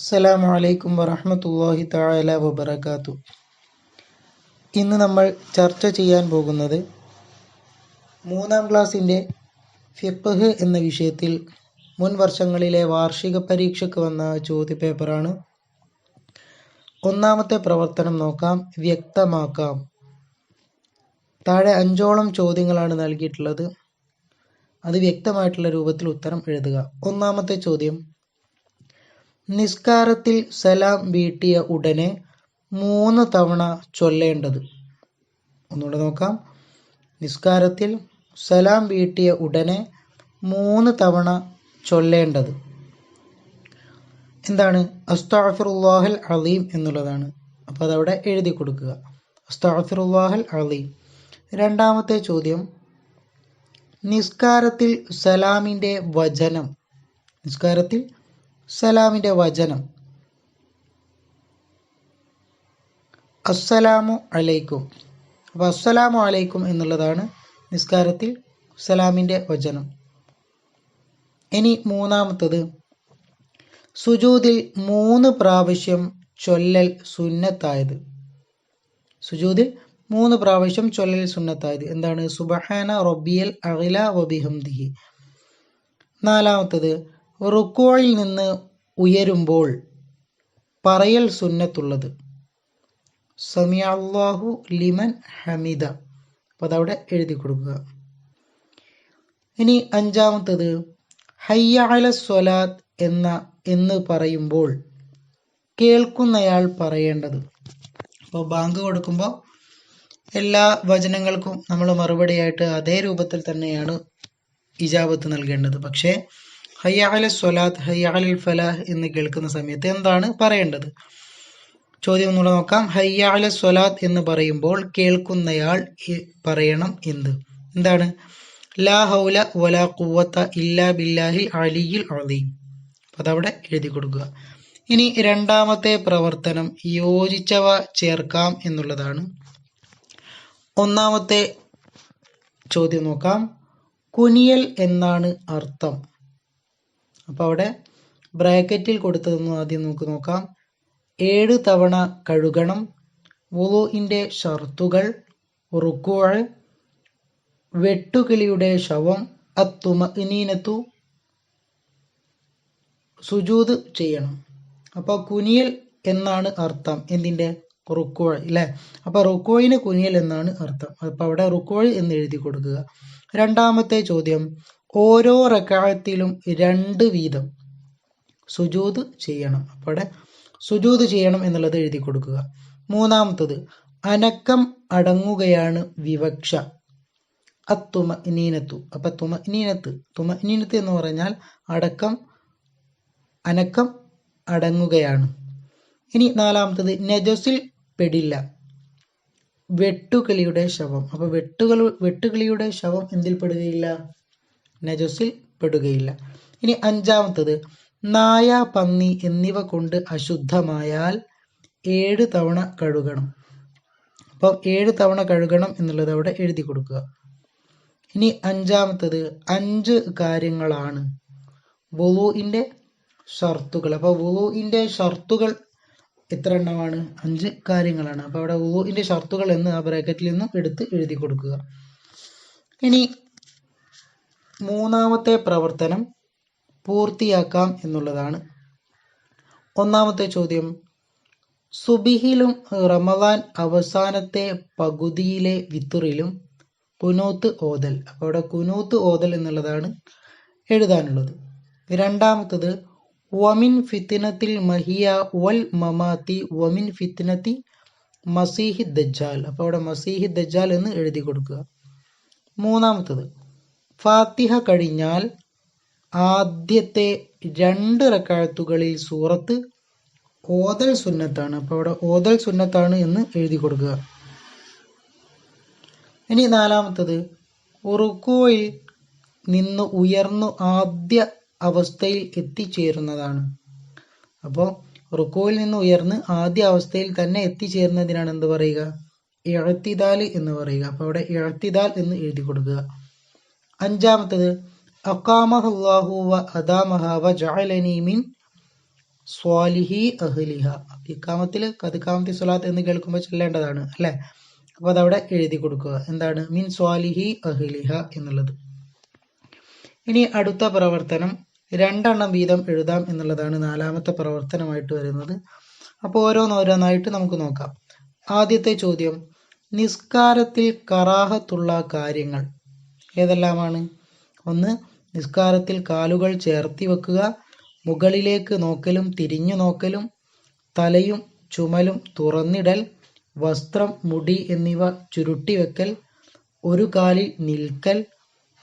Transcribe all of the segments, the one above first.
അസ്സലാമു അലൈക്കും വറഹ്മത്തുള്ളാഹി തആല വബറകാതു. ഇന്ന് നമ്മൾ ചർച്ച ചെയ്യാൻ പോകുന്നത് 3-ാം ക്ലാസ്സിൻ്റെ ഫിഖ്ഹ് എന്ന വിഷയത്തിൽ മുൻ വർഷങ്ങളിലെ വാർഷിക പരീക്ഷയ്ക്ക് വന്ന ചോദ്യപേപ്പറാണ്. ഒന്നാമത്തെ പ്രവർത്തനം നോക്കാം. വ്യക്തമാക്കാം. താഴെ 5ഓളം ചോദ്യങ്ങളാണ് നൽകിയിട്ടുള്ളത്. അത് വ്യക്തമായിട്ടുള്ള രൂപത്തിൽ ഉത്തരം എഴുതുക. ഒന്നാമത്തെ ചോദ്യം: നിസ്കാരത്തിൽ സലാം വീട്ടിയ ഉടനെ 3 തവണ ചൊല്ലേണ്ടത്. ഒന്നുകൂടെ നോക്കാം. നിസ്കാരത്തിൽ സലാം വീട്ടിയ ഉടനെ 3 തവണ ചൊല്ലേണ്ടത് എന്താണ്? അസ്തഗ്ഫിറുല്ലാഹൽ അലീം എന്നുള്ളതാണ്. അപ്പോൾ അതവിടെ എഴുതി കൊടുക്കുക. അസ്തഗ്ഫിറുല്ലാഹൽ അലീം. രണ്ടാമത്തെ ചോദ്യം: നിസ്കാരത്തിൽ സലാമിൻ്റെ വചനം. നിസ്കാരത്തിൽ സലാമിൻ്റെ വചനം അസ്സലാമു അലൈക്കും. അപ്പോൾ അസ്സലാമു അലൈക്കും എന്നുള്ളതാണ് നിസ്കാരത്തിൽ സലാമിൻ്റെ വചനം. ഇനി മൂന്നാമത്തത്: സുജൂദിൽ 3 പ്രാവശ്യം ചൊല്ലൽ സുന്നത്തായത്. സുജൂദിൽ 3 പ്രാവശ്യം ചൊല്ലൽ സുന്നത്തായത് എന്താണ്? സുബ്ഹാന റബ്ബിയൽ അഅ്ല വബിഹംദിഹി. നാലാമത്തത്: റുക്കൂഇൽ നിന്ന് ഉയരുമ്പോൾ പറയൽ സുന്നത്തുള്ളത്. സമിഅ അല്ലാഹു ലിമൻ ഹമിദ. അപ്പോൾ അതവിടെ എഴുതി കൊടുക്കുക. ഇനി അഞ്ചാമത്തത്: ഹയ്യ അലസ് സ്വലാത്ത് എന്ന് പറയുമ്പോൾ കേൾക്കുന്നയാൾ പറയേണ്ടത്. അപ്പോൾ ബാങ്ക് കൊടുക്കുമ്പോൾ എല്ലാ വചനങ്ങൾക്കും നമ്മൾ മറുപടിയായിട്ട് അതേ രൂപത്തിൽ തന്നെയാണ് ഇജാബത്ത് നൽകേണ്ടത്. പക്ഷേ ഹയ്യ അലസ് സ്വലാത്ത്, ഹയ്യ അലൽ ഫലാഹ് എന്ന് കേൾക്കുന്ന സമയത്ത് എന്താണ് പറയേണ്ടത്? ചോദ്യം ഒന്നുകൂടെ നോക്കാം. ഹയ്യ അലസ് സ്വലാത്ത് എന്ന് പറയുമ്പോൾ കേൾക്കുന്നയാൾ പറയണം എന്താണ്? ലാ ഹൗല വലാ ഖുവത ഇല്ലാ ബില്ലാഹിൽ അലിയിൽ അലീം. അതവിടെ എഴുതി കൊടുക്കുക. ഇനി രണ്ടാമത്തെ പ്രവർത്തനം യോജിച്ചവ ചേർക്കാം എന്നുള്ളതാണ്. ഒന്നാമത്തെ ചോദ്യം നോക്കാം. കുനിയൽ എന്നാണ് അർത്ഥം. അപ്പോൾ അവിടെ ബ്രാക്കറ്റിൽ കൊടുത്തതെന്ന് ആദ്യം നമുക്ക് നോക്കാം. 7 തവണ കഴുകണം, വുളൂഇന്റെ ഷർത്തുകൾ, റുക്കൂഅ്, വെട്ടുകിളിയുടെ ശവം, അത്തുമഇനീനത്തു, സുജൂദ് ചെയ്യണം. അപ്പോൾ കുനിയൽ എന്നാണ് അർത്ഥം. എന്തിൻ്റെ? റുക്കൂഅ് അല്ലേ? അപ്പോൾ റുക്കൂഇന് കുനിയൽ എന്നാണ് അർത്ഥം. അപ്പോൾ അവിടെ റുക്കൂഅ് എന്ന് എഴുതി കൊടുക്കുക. രണ്ടാമത്തെ ചോദ്യം: ഓരോ റക്അത്തിലും 2 വീതം സുജൂദ് ചെയ്യണം. അപ്പോൾ അവിടെ സുജൂദ് ചെയ്യണം എന്നുള്ളത് എഴുതി കൊടുക്കുക. മൂന്നാമത്തത്: അനക്കം അടങ്ങുകയാണ് വിവക്ഷ. അത്തുമഇനീനത്തു. അപ്പം തുമഇനീനത്ത് എന്ന് പറഞ്ഞാൽ അനക്കം അടങ്ങുകയാണ്. ഇനി നാലാമത്തത്: നജസിൽ പെടില്ല. വെട്ടുകിളിയുടെ ശവം. അപ്പോൾ വെട്ടുകിളിയുടെ ശവം എന്തിൽ പെടുകയില്ല? നജസിൽ പെടുകയില്ല. ഇനി അഞ്ചാമത്തത്: നായ, പന്നി എന്നിവ കൊണ്ട് അശുദ്ധമായാൽ 7 തവണ കഴുകണം. അപ്പം 7 തവണ കഴുകണം എന്നുള്ളത് അവിടെ എഴുതി കൊടുക്കുക. ഇനി അഞ്ചാമത്തത് 5 കാര്യങ്ങളാണ് വുളൂഇന്റെ ഷർത്തുകൾ. അപ്പോൾ വുളൂഇന്റെ ഷർത്തുകൾ എത്ര എണ്ണമാണ്? 5 കാര്യങ്ങളാണ്. അപ്പോൾ അവിടെ വുളൂഇന്റെ ഷർത്തുകൾ എന്ന് ആ ബ്രാക്കറ്റിൽ നിന്നും എടുത്ത് എഴുതി കൊടുക്കുക. ഇനി മൂന്നാമത്തെ പ്രവർത്തനം പൂർത്തിയാക്കാം എന്നുള്ളതാണ്. ഒന്നാമത്തെ ചോദ്യം: സുബിഹിലും റമദാൻ അവസാനത്തെ പകുതിയിലെ വിത്റിലും കുനൂത്ത് ഓതൽ. അപ്പോൾ അവിടെ കുനൂത്ത് ഓതൽ എന്നുള്ളതാണ് എഴുതാനുള്ളത്. രണ്ടാമത്തത്: വമിൻ ഫിത്നത്തിൽ മഹിയ വൽ മമാത്തി വമിൻ ഫിത്നത്തി മസീഹി ദജ്ജാൽ. അപ്പോൾ അവിടെ മസീഹി ദജ്ജാൽ എന്ന് എഴുതി കൊടുക്കുക. മൂന്നാമത്തത്: ഫാത്തിഹ കഴിഞ്ഞാൽ ആദ്യത്തെ 2 റക്അത്തുകളിൽ സൂറത്ത് ഓതൽ സുന്നത്താണ്. അപ്പോൾ അവിടെ ഓതൽ സുന്നത്താണ് എന്ന് എഴുതി കൊടുക്കുക. ഇനി നാലാമത്തത്: റുക്കൂഇൽ നിന്ന് ഉയർന്നു ആദ്യ അവസ്ഥയിൽ എത്തിച്ചേരുന്നതാണ്. അപ്പോൾ റുക്കൂഇൽ നിന്ന് ഉയർന്ന് ആദ്യ അവസ്ഥയിൽ തന്നെ എത്തിച്ചേരുന്നതിനാണ് എന്ത് പറയുക? ഇഅ്തിദാൽ എന്ന് പറയുക. അപ്പോൾ അവിടെ ഇഅ്തിദാൽ എന്ന് എഴുതി കൊടുക്കുക. അഞ്ചാമത്തത്: അഖാമഹല്ലാഹു വ അദാമഹ വ ജഅലനി മിൻ സ്വാലിഹി അഹ്ലിഹ. ഇഖാമത്തിൽ ഖദ് ഖാമത്തി സ്വലാത്ത് എന്ന് കേൾക്കുമ്പോൾ ചൊല്ലേണ്ടതാണ് അല്ലെ. അപ്പൊ അതവിടെ എഴുതി കൊടുക്കുക. എന്താണ് മിൻ സ്വാലിഹി അഹ്ലിഹ എന്നുള്ളത്. ഇനി അടുത്ത പ്രവർത്തനം 2 എണ്ണം വീതം എഴുതാം എന്നുള്ളതാണ് 4ാമത്തെ പ്രവർത്തനമായിട്ട് വരുന്നത്. അപ്പോൾ ഓരോന്നോരോന്നായിട്ട് നമുക്ക് നോക്കാം. ആദ്യത്തെ ചോദ്യം, നിസ്കാരത്തിൽ കറാഹത്തുള്ള കാര്യങ്ങൾ ഏതെല്ലാമാണ്? ഒന്ന്, നിസ്കാരത്തിൽ കാലുകൾ ചേർത്തി വെക്കുക, മുകളിലേക്ക് നോക്കലും തിരിഞ്ഞു നോക്കലും, തലയും ചുമലും തുറന്നിടൽ, വസ്ത്രം മുടി എന്നിവ ചുരുട്ടിവെക്കൽ, ഒരു കാലിൽ നിൽക്കൽ,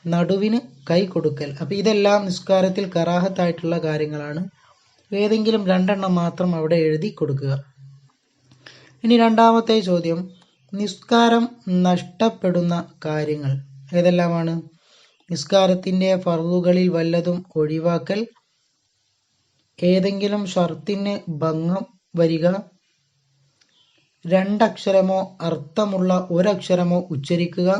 നടുവിന് കൈ കൊടുക്കൽ. അപ്പൊ ഇതെല്ലാം നിസ്കാരത്തിൽ കറാഹത്തായിട്ടുള്ള കാര്യങ്ങളാണ്. ഏതെങ്കിലും 2 എണ്ണം മാത്രം അവിടെ എഴുതി കൊടുക്കുക. ഇനി 2ാമത്തെ ചോദ്യം, നിസ്കാരം നഷ്ടപ്പെടുന്ന കാര്യങ്ങൾ ഏതെല്ലാമാണ്? നിസ്കാരത്തിന്റെ ഫർളുകളിൽ വല്ലതും ഒഴിവാക്കൽ, ഏതെങ്കിലും ഷർത്തിന് ഭംഗം വരിക, 2 അക്ഷരമോ അർത്ഥമുള്ള 1 അക്ഷരമോ ഉച്ചരിക്കുക,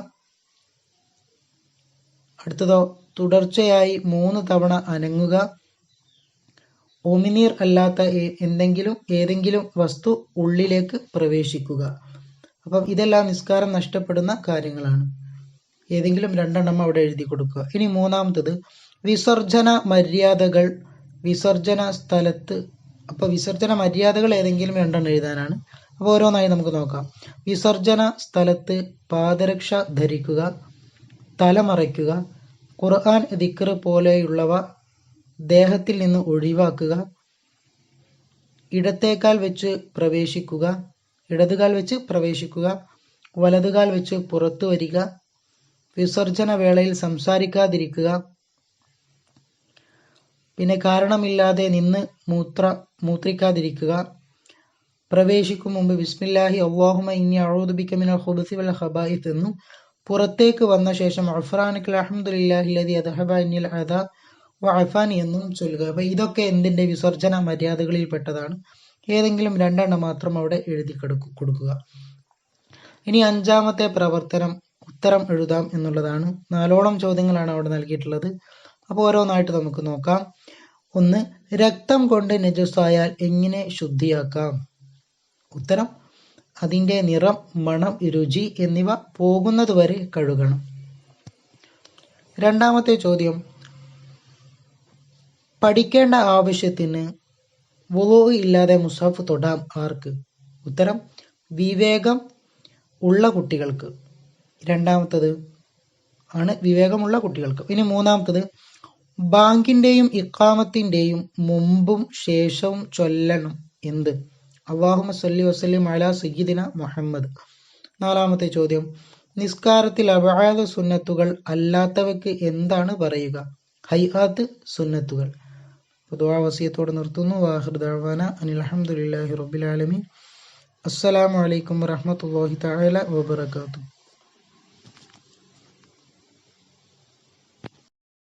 അടുത്തതോ തുടർച്ചയായി 3 തവണ അനങ്ങുക, ഒമിനീർ അല്ലാത്ത ഏതെങ്കിലും വസ്തു ഉള്ളിലേക്ക് പ്രവേശിക്കുക. അപ്പം ഇതെല്ലാം നിസ്കാരം നഷ്ടപ്പെടുന്ന കാര്യങ്ങളാണ്. ഏതെങ്കിലും 2 എണ്ണം അവിടെ എഴുതി കൊടുക്കുക. ഇനി 3ാമത്തത്, വിസർജന മര്യാദകൾ വിസർജന സ്ഥലത്ത്. അപ്പൊ വിസർജന മര്യാദകൾ ഏതെങ്കിലും 2 എണ്ണം എഴുതാനാണ്. അപ്പോൾ ഓരോന്നായി നമുക്ക് നോക്കാം. വിസർജന സ്ഥലത്ത് പാദരക്ഷ ധരിക്കുക, തലമറയ്ക്കുക, ഖുർആൻ ദിക്ർ പോലെയുള്ളവ ദേഹത്തിൽ നിന്ന് ഒഴിവാക്കുക, ഇടതുകാൽ വെച്ച് പ്രവേശിക്കുക, വലതുകാൽ വെച്ച് പുറത്തു വരിക, വിസർജന വേളയിൽ സംസാരിക്കാതിരിക്കുക, പിന്നെ കാരണമില്ലാതെ നിന്ന് മൂത്രിക്കാതിരിക്കുക, പ്രവേശിക്കും മുമ്പ് ബിസ്മില്ലാഹി അല്ലാഹുമ്മ ഇന്നി അഊദു ബിക മിനൽ ഖുബുസി വൽ ഖബായിസ് എന്നും പുറത്തേക്ക് വന്ന ശേഷം അഫ്രാനികൽ അൽഹംദുലില്ലാഹി അല്ലദി അദ്ഹബ അന്നിൽ അദാ വഅഫാനി എന്നും ചൊല്ലുക. അപ്പൊ ഇതൊക്കെ എന്തിന്റെ വിസർജന മര്യാദകളിൽ പെട്ടതാണ്. ഏതെങ്കിലും 2 എണ്ണം മാത്രം അവിടെ എഴുതി കൊടുക്കുക. ഇനി 5ാമത്തെ പ്രവർത്തനം ഉത്തരം എഴുതാം എന്നുള്ളതാണ്. 4ഓളം ചോദ്യങ്ങളാണ് അവിടെ നൽകിയിട്ടുള്ളത്. അപ്പോൾ ഓരോന്നായിട്ട് നമുക്ക് നോക്കാം. 1, രക്തം കൊണ്ട് നജസായാൽ എങ്ങനെ ശുദ്ധിയാക്കാം? ഉത്തരം, അതിന്റെ നിറം, മണം, രുചി എന്നിവ പോകുന്നതുവരെ കഴുകണം. 2ാമത്തെ ചോദ്യം, പഠിക്കേണ്ട ആവശ്യത്തിന് വുളൂ ഇല്ലാതെ മുസ്ഹഫ് തൊടാം ആർക്ക്? ഉത്തരം, വിവേകം ഉള്ള കുട്ടികൾക്ക്. 2ാമത്തത് ആണ് വിവേകമുള്ള കുട്ടികൾക്ക്. ഇനി 3ാമത്തത്, ബാങ്കിന്റെയും ഇഖാമത്തിന്റെയും മുമ്പും ശേഷവും ചൊല്ലണം എന്ത്? അല്ലാഹുമ്മ സ്വല്ലി വസല്ലിം അലാ സയ്യിദിന മുഹമ്മദ്. 4ാമത്തെ ചോദ്യം, നിസ്കാരത്തിൽ അബ്ആദ് സുന്നത്തുകൾ അല്ലാത്തവയ്ക്ക് എന്താണ് പറയുക? ഹൈആത്ത് സുന്നത്തുകൾ. ദുആ വസിയത്തോടെ നിർത്തുന്നു. വാഖിർ ദഅവാന അനിൽ ഹംദുലില്ലാഹി റബ്ബിൽ ആലമീൻ. അസ്സലാമു അലൈക്കും വറഹ്മത്തുള്ളാഹി തആല വബറകാതുഹു.